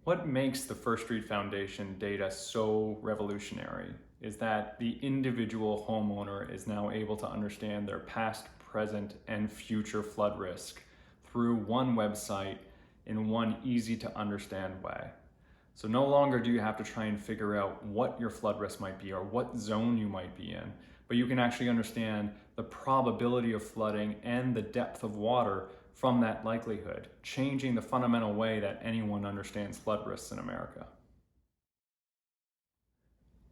What makes the First Street Foundation data so revolutionary is that the individual homeowner is now able to understand their past, present, and future flood risk through one website in one easy to understand way. So no longer do you have to try and figure out what your flood risk might be or what zone you might be in, but you can actually understand the probability of flooding and the depth of water from that likelihood, changing the fundamental way that anyone understands flood risks in America.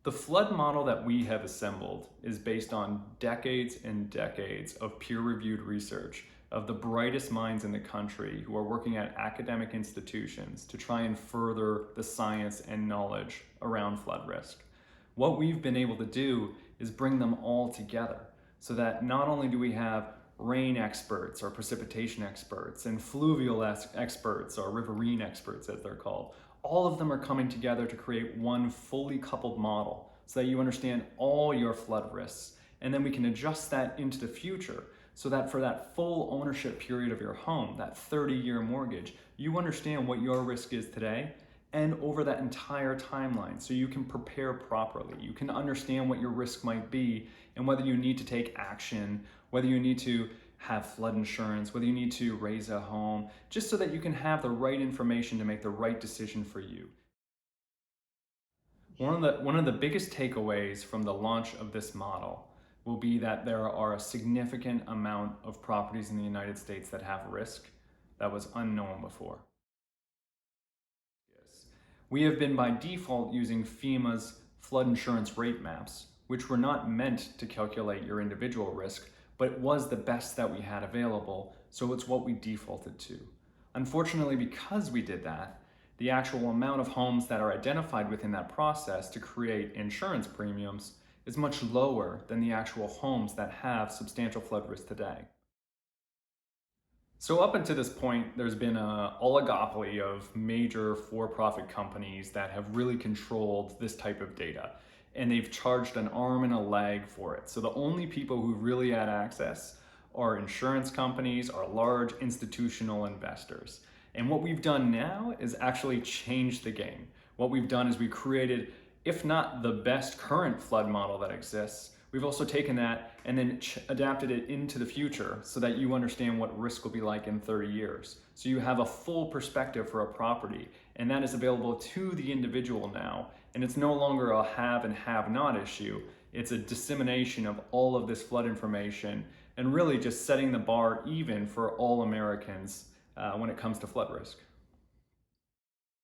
The flood model that we have assembled is based on decades and decades of peer-reviewed research of the brightest minds in the country who are working at academic institutions to try and further the science and knowledge around flood risk. What we've been able to do is bring them all together so that not only do we have rain experts or precipitation experts and fluvial experts or riverine experts as they're called, all of them are coming together to create one fully coupled model so that you understand all your flood risks, and then we can adjust that into the future so that for that full ownership period of your home, that 30-year mortgage, you understand what your risk is today and over that entire timeline so you can prepare properly. You can understand what your risk might be and whether you need to take action, whether you need to have flood insurance, whether you need to raise a home, just so that you can have the right information to make the right decision for you. One of the biggest takeaways from the launch of this model will be that there are a significant amount of properties in the United States that have risk that was unknown before. We have been by default using FEMA's flood insurance rate maps, which were not meant to calculate your individual risk, but it was the best that we had available, so it's what we defaulted to. Unfortunately, because we did that, the actual amount of homes that are identified within that process to create insurance premiums is much lower than the actual homes that have substantial flood risk today. So up until this point, there's been an oligopoly of major for-profit companies that have really controlled this type of data, and they've charged an arm and a leg for it. So the only people who really had access are insurance companies, are large institutional investors. And what we've done now is actually change the game. What we've done is we created, if not the best current flood model that exists, we've also taken that and then adapted it into the future so that you understand what risk will be like in 30 years. So you have a full perspective for a property, and that is available to the individual now. And it's no longer a have and have not issue. It's a dissemination of all of this flood information and really just setting the bar even for all Americans when it comes to flood risk.